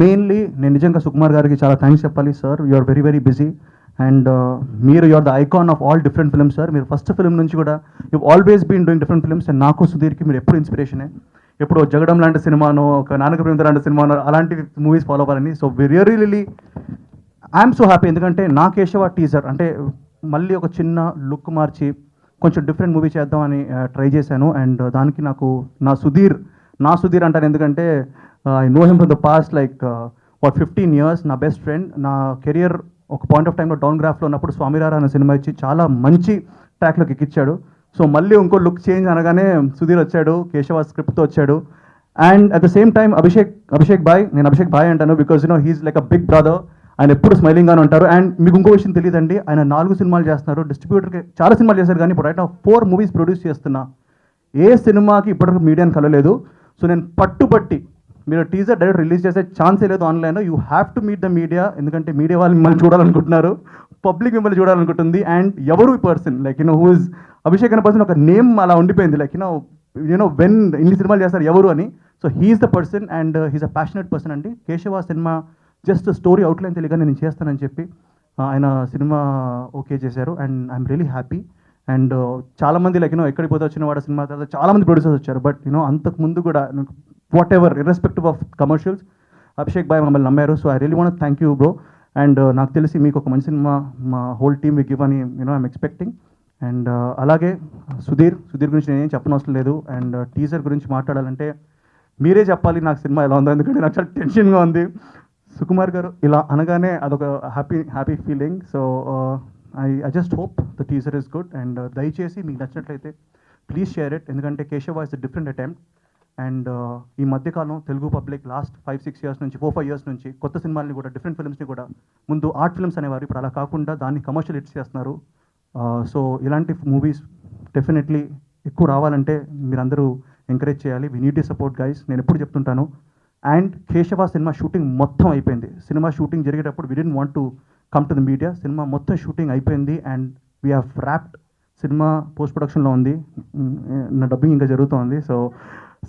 Mainly నేను నిజంగా సుకుమార్ గారికి చాలా థ్యాంక్స్ చెప్పాలి sir. You are very very busy and మీరు you are the icon of all different films sir. మీరు ఫస్ట్ ఫిల్మ్ నుంచి కూడా you always been doing different films and నాకు సుధీర్కి మీరు ఎప్పుడు ఇన్స్పిరేషనే. ఎప్పుడు జగడం లాంటి సినిమానో, ఒక నానక ప్రేమిత లాంటి సినిమానో అలాంటి మూవీస్ ఫాలో అవ్వాలని. So really I'm so happy. ఎందుకంటే నా కేశవ టీజర్ అంటే మళ్ళీ ఒక చిన్న లుక్ మార్చి కొంచెం డిఫరెంట్ మూవీ చేద్దామని ట్రై చేశాను. అండ్ దానికి నాకు నా సుధీర్ అంటాను. ఎందుకంటే I know him from the past like 15 years. నా బెస్ట్ ఫ్రెండ్. నా కెరియర్ ఒక పాయింట్ ఆఫ్ టైంలో డౌన్ గ్రాఫ్లో ఉన్నప్పుడు స్వామిరారా అనే సినిమా ఇచ్చి చాలా మంచి ట్రాక్లోకి ఎక్కించాడు. సో మళ్ళీ ఇంకో లుక్ చేంజ్ అనగానే సుధీర్ వచ్చాడు, కేశవ స్క్రిప్ట్తో వచ్చాడు. And at the same time Abhishek బాయ్, నేను అభిషేక్ బాయ్ అంటాను because he's like a big brother. ఆయన ఎప్పుడు స్మైలింగ్గానే ఉంటారు. అండ్ మీకు ఇంకో విషయం తెలియదండి, ఆయన 4 సినిమాలు చేస్తున్నారు. డిస్ట్రిబ్యూటర్కి చాలా సినిమాలు చేశారు, కానీ ఇప్పుడు రైట్ 4 movies ప్రొడ్యూస్ చేస్తున్నా. ఏ సినిమాకి ఇప్పటివరకు మీడియాని కలలేదు. సో నేను పట్టుబట్టి మీరు టీజర్ డైరెక్ట్ రిలీజ్ చేసే ఛాన్సే లేదు ఆన్లైన్లో. You have to meet the media. ఎందుకంటే మీడియా వాళ్ళు మిమ్మల్ని చూడాలనుకుంటున్నారు, పబ్లిక్ మిమ్మల్ని చూడాలనుకుంటుంది. అండ్ ఎవరు ఈ person like who is Abhishek అనే పర్సన్, ఒక నేమ్ అలా ఉండిపోయింది లైక్ వెన్ ఇన్ని సినిమాలు చేస్తారు ఎవరు అని. So he's the person and he's a passionate person అండి. Keshava cinema just story outline తెలియగా నేను చేస్తానని చెప్పి ఆయన సినిమా ఓకే చేశారు. And I'm really happy. And చాలామంది లైక్ ఎక్కడికి పోతే వచ్చిన వాడు సినిమా తర్వాత చాలామంది ప్రొడ్యూసర్స్ వచ్చారు. బట్ అంతకు ముందు కూడా whatever irrespective of commercials Abhishek బాయ్ మమ్మల్ని నమ్మారు. So I really want thank you bro. And నాకు తెలిసి మీకు ఒక మంచి సినిమా మా హోల్ టీమ్ వి గివ్ అని ఐఎమ్ ఎక్స్పెక్టింగ్. అండ్ అలాగే సుధీర్ గురించి నేనేం చెప్పనవసరం లేదు. అండ్ టీజర్ గురించి మాట్లాడాలంటే మీరే చెప్పాలి నాకు సినిమా ఎలా ఉందో, ఎందుకంటే నాకు చాలా టెన్షన్గా ఉంది. సుకుమార్ గారు ఇలా అనగానే అదొక happy feeling. So I just hope the teaser is good. And దయచేసి మీకు నచ్చినట్లయితే ప్లీజ్ షేర్ ఇట్. ఎందుకంటే Keshava is a different attempt. And ఈ మధ్యకాలం తెలుగు పబ్లిక్ లాస్ట్ 5-6 years నుంచి 4-5 years నుంచి కొత్త సినిమాలని కూడా డిఫరెంట్ ఫిల్మ్స్ని కూడా ముందు ఆర్ట్ ఫిల్మ్స్ అనేవారు, ఇప్పుడు అలా కాకుండా దాన్ని కమర్షియల్ హిట్స్ చేస్తున్నారు. సో ఇలాంటి మూవీస్ డెఫినెట్లీ ఎక్కువ రావాలంటే మీరందరూ ఎంకరేజ్ చేయాలి. We need to support guys. నేను ఎప్పుడు చెప్తుంటాను. అండ్ కేశవ సినిమా షూటింగ్ మొత్తం అయిపోయింది. సినిమా షూటింగ్ జరిగేటప్పుడు we didn't want to come to the media. Cinema మొత్తం షూటింగ్ అయిపోయింది and we have wrapped. Cinema post ప్రొడక్షన్లో ఉంది, నా డబ్బింగ్ ఇంకా జరుగుతుంది. సో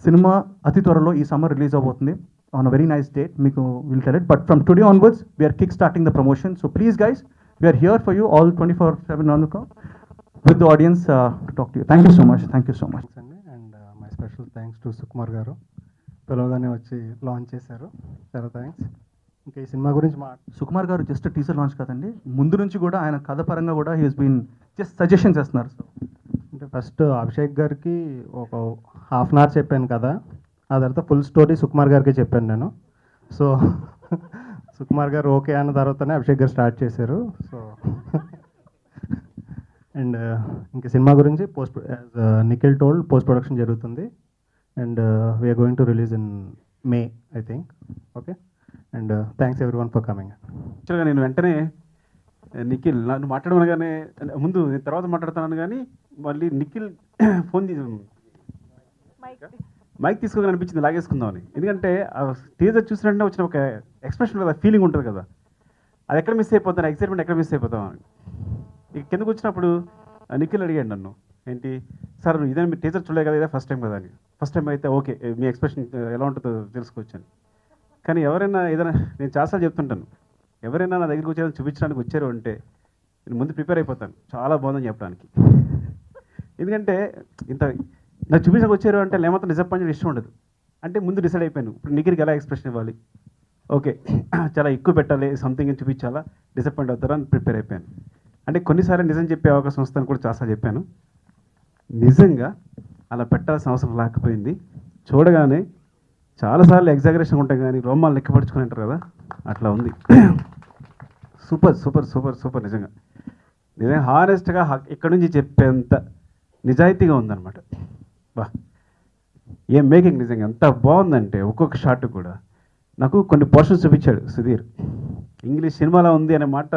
సినిమా అతి త్వరలో ఈ సమ్మర్ రిలీజ్ అవబోతుంది on a very nice date. మీకు will tell it. But from today onwards we're kick starting the promotion. So please guys, we're here for you all 24/7 on the call with the audience to talk to you. Thank you so much. Thank you so much. And my special thanks to Sukumar గారు, పిలవగానే వచ్చి launch చేశారు. చాలా thanks. ఇంకా ఈ cinema గురించి సుకుమార్ గారు just teaser launch కాదండి, ముందు నుంచి కూడా ఆయన కథ పరంగా కూడా he has been just suggestion చేస్తున్నారు. సో అంటే ఫస్ట్ అభిషేక్ గారికి ఒక 1/2 hour చెప్పాను కదా, ఆ తర్వాత ఫుల్ స్టోరీ సుకుమార్ గారికి చెప్పాను నేను. సో సుకుమార్ గారు ఓకే అన్న తర్వాతనే అభిషేక్ గారు స్టార్ట్ చేశారు. సో అండ్ ఇంక సినిమా గురించి నిఖిల్ టోల్డ్ పోస్ట్ ప్రొడక్షన్ జరుగుతుంది. And we're going to release in May I think. Okay. And thanks everyone for coming. యాక్చువల్గా నేను వెంటనే నిఖిల్ నన్ను మాట్లాడమనగానే ముందు నేను తర్వాత మాట్లాడుతున్నాను, కానీ మళ్ళీ నిఖిల్ ఫోన్ మైక్ తీసుకోగానే అనిపించింది లాగేసుకుందామని. ఎందుకంటే టీజర్ చూసినట్టే వచ్చిన ఒక ఎక్స్ప్రెషన్ కదా, ఫీలింగ్ ఉంటుంది కదా, అది ఎక్కడ మిస్ అయిపోతాను, ఎక్సైట్మెంట్ ఎక్కడ మిస్ అయిపోతామని. ఇక కిందకు వచ్చినప్పుడు నిఖిల్ అడిగాడు నన్ను, ఏంటి సార్ ఇదే మీరు టీజర్ చూడలే కదా, ఇదే ఫస్ట్ టైం కదా అని. ఫస్ట్ టైం అయితే ఓకే, మీ ఎక్స్ప్రెషన్ ఎలా ఉంటుందో తెలుసుకోవచ్చు అని. కానీ ఎవరైనా ఏదైనా, నేను చాలాసార్లు చెప్తుంటాను, ఎవరైనా నా దగ్గరికి వచ్చేదని చూపించడానికి వచ్చారు అంటే నేను ముందు ప్రిపేర్ అయిపోతాను, చాలా బాగుందని చెప్పడానికి. ఎందుకంటే ఇంత నాకు చూపించడానికి వచ్చారు అంటే లేకపోతే డిసప్పాయింట్ ఇష్టం ఉండదు. అంటే ముందు డిసైడ్ అయిపోయాను, ఇప్పుడు నిఖిల్కి ఎలా ఎక్స్ప్రెషన్ ఇవ్వాలి, ఓకే చాలా ఎక్కువ పెట్టాలి, సంథింగ్ చూపించాలా, డిసప్పాయింట్ అవుతారా అని ప్రిపేర్ అయిపోయాను. అంటే కొన్నిసార్లు నిజం చెప్పే అవకాశం వస్తుందని కూడా చాలాసార్లు చెప్పాను. నిజంగా అలా పెట్టాల్సిన అవసరం లేకపోయింది. చూడగానే చాలాసార్లు ఎగ్జాగరేషన్ ఉంటాయి, కానీ రోమాలు లెక్కపరుచుకుని అంటారు కదా, అట్లా ఉంది. Super super super super. నిజంగా హానెస్ట్గా ఇక్కడి నుంచి చెప్పేంత నిజాయితీగా ఉందన్నమాట. బా ఏం మేకింగ్, నిజంగా ఎంత బాగుందంటే ఒక్కొక్క షాట్ కూడా నాకు కొన్ని పోర్షన్స్ చూపించాడు సుధీర్. ఇంగ్లీష్ సినిమాలో ఉంది అనే మాట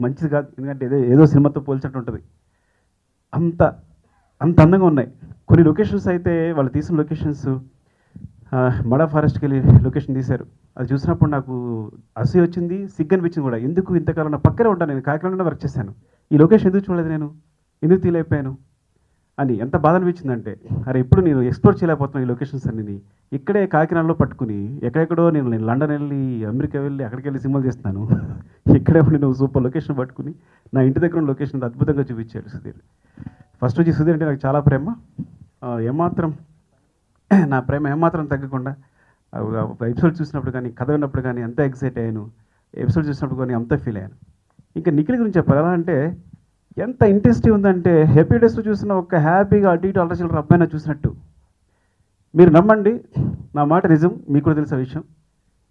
మంచిది కాదు, ఎందుకంటే ఏదో సినిమాతో పోల్చినట్టు ఉంటుంది. అంత అందంగా ఉన్నాయి. కొన్ని లొకేషన్స్ అయితే వాళ్ళు తీసిన లొకేషన్స్ మడా ఫారెస్ట్కి వెళ్ళి లొకేషన్ తీశారు. అది చూసినప్పుడు నాకు అసూయ వచ్చింది, సిగ్గు అనిపించింది కూడా. ఎందుకు ఇంతకాలం నా పక్కనే ఉంటాను, నేను కాకినాడలో వర్క్ చేశాను, ఈ లొకేషన్ ఎందుకు చూడలేదు, నేను ఎందుకు తీయలేకపోయాను అని ఎంత బాధ అనిపించిందంటే, అరే ఇప్పుడు నేను ఎక్స్ప్లోర్ చేయలేకపోతున్నాను ఈ లొకేషన్స్ అన్ని. ఇక్కడే కాకినాడలో పట్టుకుని ఎక్కడెక్కడో నేను లండన్ వెళ్ళి, అమెరికా వెళ్ళి, అక్కడికి వెళ్ళి సినిమాలు చేస్తున్నాను. ఇక్కడే ఉండి నువ్వు సూపర్ లొకేషన్ పట్టుకుని నా ఇంటి దగ్గర ఉన్న లొకేషన్ అద్భుతంగా చూపించాడు సుధీర్. ఫస్ట్ వచ్చి సుధీర్ అంటే నాకు చాలా ప్రేమ. ఏమాత్రం నా ప్రేమ ఏమాత్రం తగ్గకుండా ఎపిసోడ్ చూసినప్పుడు కానీ, కథ విన్నప్పుడు కానీ అంత ఎక్సైట్ అయ్యాను. ఎపిసోడ్ చూసినప్పుడు కానీ అంత ఫీల్ అయ్యాను. ఇంకా నిఖిల్ గురించి చెప్పాలి. ఎలా అంటే ఎంత ఇంట్రెస్టీ ఉందంటే, హ్యాపీ డేస్లో చూసిన ఒక హ్యాపీగా అటు ఇటు అల్లచిల్లర అబ్బాయినా చూసినట్టు. మీరు నమ్మండి, నా మాట నిజం, మీకు కూడా తెలిసిన విషయం.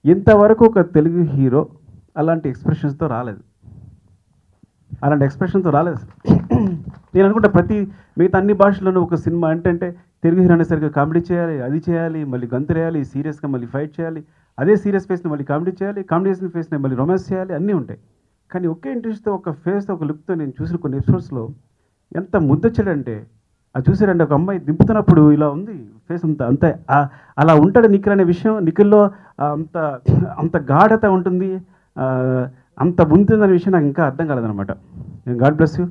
ఇంతవరకు ఒక తెలుగు హీరో అలాంటి ఎక్స్ప్రెషన్స్తో రాలేదు. నేను అనుకుంటా మిగతా అన్ని భాషల్లోనూ ఒక సినిమా అంటే తెలుగు హీరో అనేసరికి కామెడీ చేయాలి, అది చేయాలి, మళ్ళీ గంతురేయాలి, సీరియస్గా మళ్ళీ ఫైట్ చేయాలి, అదే సీరియస్ ఫేస్ని మళ్ళీ కామెడీ చేయాలి, కామెడీ చేసిన ఫేస్ని మళ్ళీ రొమాన్స్ చేయాలి, అన్నీ ఉంటాయి. కానీ ఒకే ఇంట్రెస్ట్తో ఒక ఫేస్తో ఒక లుక్తో నేను చూసిన కొన్ని ఎపిసోడ్స్లో ఎంత ముద్దొచ్చాడంటే, అది చూసారంటే ఒక అమ్మాయి దింపుతున్నప్పుడు ఇలా ఉంది ఫేస్ అంత అలా ఉంటాడు నిఖిల్ అనే విషయం. నిఖిల్లో అంత అంత గాఢత ఉంటుంది, అంత ఉంటుందనే విషయం నాకు ఇంకా అర్థం కాలేదనమాట. God bless you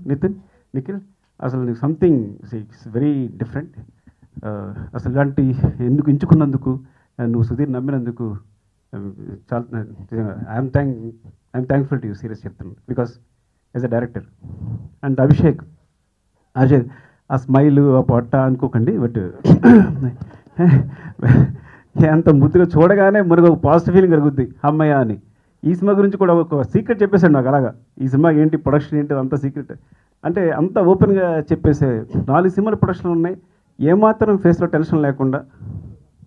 Nikhil. అసలు నీకు సంథింగ్ ఇట్స్ వెరీ డిఫరెంట్. అసలు ఇలాంటి ఎందుకు ఎంచుకున్నందుకు, నువ్వు సుధీర్ నమ్మినందుకు చాలా I'm thankful to you, serious చెప్తున్నాను. Because as a director. And Abhishek ఆ స్మైల్, ఆ పొట్ట అనుకోకండి, బట్ అంత ముద్దుగా చూడగానే మనకు ఒక పాజిటివ్ ఫీలింగ్ కలుగుద్ది అమ్మయ్య అని. ఈ సినిమా గురించి కూడా ఒక సీక్రెట్ చెప్పేశాడు నాకు అలాగా. ఈ సినిమా ఏంటి, ప్రొడక్షన్ ఏంటి, అంత సీక్రెట్ అంటే అంత ఓపెన్గా చెప్పేసే. 4 సినిమాలు ప్రొడక్షన్లు ఉన్నాయి, ఏమాత్రం ఫేస్లో టెన్షన్ లేకుండా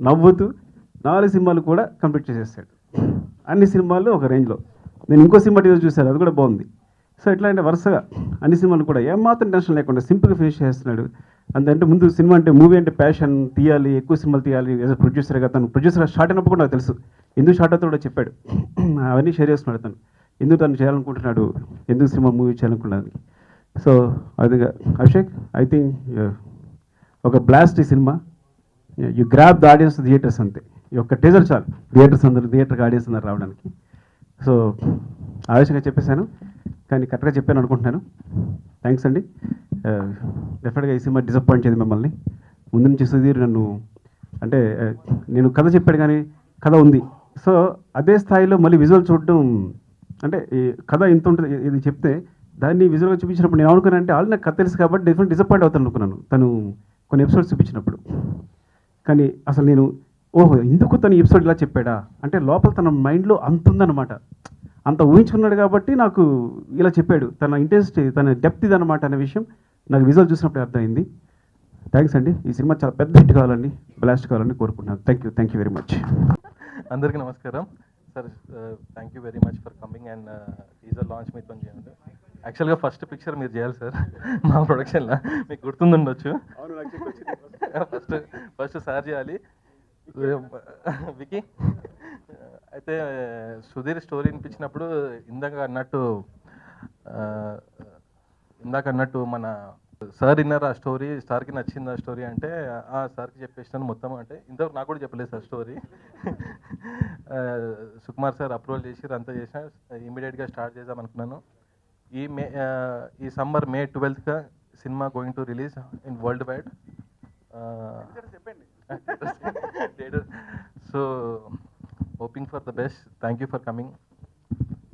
నవ్వుతూ 4 సినిమాలు కూడా కంప్లీట్ చేసేసాడు. అన్ని సినిమాలు ఒక రేంజ్లో. నేను ఇంకో సినిమా టీజర్ చూశాను, అది కూడా బాగుంది. సో ఎట్లా అంటే వరుసగా అన్ని సినిమాలు కూడా ఏమాత్రం టెన్షన్ లేకుండా సింపుల్గా ఫినిష్ చేస్తున్నాడు. అంతే ముందు సినిమా అంటే, మూవీ అంటే ప్యాషన్, తీయాలి, ఎక్కువ సినిమాలు తీయాలి. యాజ్ అ ప్రొడ్యూసర్గా తను ప్రొడ్యూసర్ స్టార్ట్ అయినప్పుడు కూడా నాకు తెలుసు ఎందుకు స్టార్ట్ అవుతాడో చెప్పాడు. అవన్నీ షేర్ చేసుకున్నాడు తను, ఎందుకు తను చేయాలనుకుంటున్నాడు, ఎందుకు సినిమా మూవీ చేయాలనుకున్నాడు. సో అది అభిషేక్, ఐ థింక్ ఒక బ్లాస్ట్ ఈ cinema. You grab the audience theatres అంతే. ఈ ఒక్క టీజర్ చాలు థియేటర్కి ఆడియన్స్ అందరు రావడానికి. సో ఆవేశంగా చెప్పేశాను, కానీ కరెక్ట్గా చెప్పాను అనుకుంటున్నాను. థ్యాంక్స్ అండి. డెఫినెట్గా ఈ సినిమా డిసప్పాయింట్ చేయదు మిమ్మల్ని. ముందు నుంచి సుధీర్ నన్ను అంటే నేను కథ చెప్పాడు కానీ కథ ఉంది. సో అదే స్థాయిలో మళ్ళీ విజువల్ చూడడం అంటే ఈ కథ ఇంత ఉంటుంది ఇది చెప్తే దాన్ని విజువల్గా చూపించినప్పుడు నేను అనుకున్నానంటే ఆల్రెడీ నాకు కథ తెలుసు కాబట్టి డెఫినెట్ డిసప్పాయింట్ అవుతాను అనుకున్నాను తను కొన్ని ఎపిసోడ్స్ చూపించినప్పుడు. కానీ అసలు నేను ఓహో ఎందుకు తను ఎపిసోడ్ ఇలా చెప్పాడా అంటే లోపల తన మైండ్లో అంత ఉందన్నమాట, అంత ఊహించుకున్నాడు కాబట్టి నాకు ఇలా చెప్పాడు. తన ఇంట్రెస్ట్, తన డెప్త్ ఇదన్నమాట అనే విషయం నాకు విజువల్ చూసినప్పుడు అర్థమైంది. థ్యాంక్స్ అండి. ఈ సినిమా చాలా పెద్ద హిట్ కావాలండి, బ్లాస్ట్ కావాలని కోరుకుంటున్నాను. Thank you very much. అందరికీ నమస్కారం sir. Thank you very much for coming and teaser launch మీతో చేయండి. యాక్చువల్గా ఫస్ట్ పిక్చర్ మీరు చేయాలి సార్ మా ప్రొడక్షన్లో, మీకు గుర్తుండొచ్చు. ఫస్ట్ సార్ చేయాలి. వికీ అయితే సుధీర్ స్టోరీ వినిపించినప్పుడు ఇందాక అన్నట్టు మన సార్ విన్నారు ఆ స్టోరీ, సార్కి నచ్చింది ఆ స్టోరీ అంటే సార్కి చెప్పేసినాను మొత్తం. అంటే ఇంతవరకు నాకు కూడా చెప్పలేదు sir story. Sukumar sir approval చేసి అంతా చేసిన ఇమీడియట్గా స్టార్ట్ చేద్దాం అనుకున్నాను. ఈ summer May 12th cinema going to release in world wide. So hoping for the best. Thank you for coming.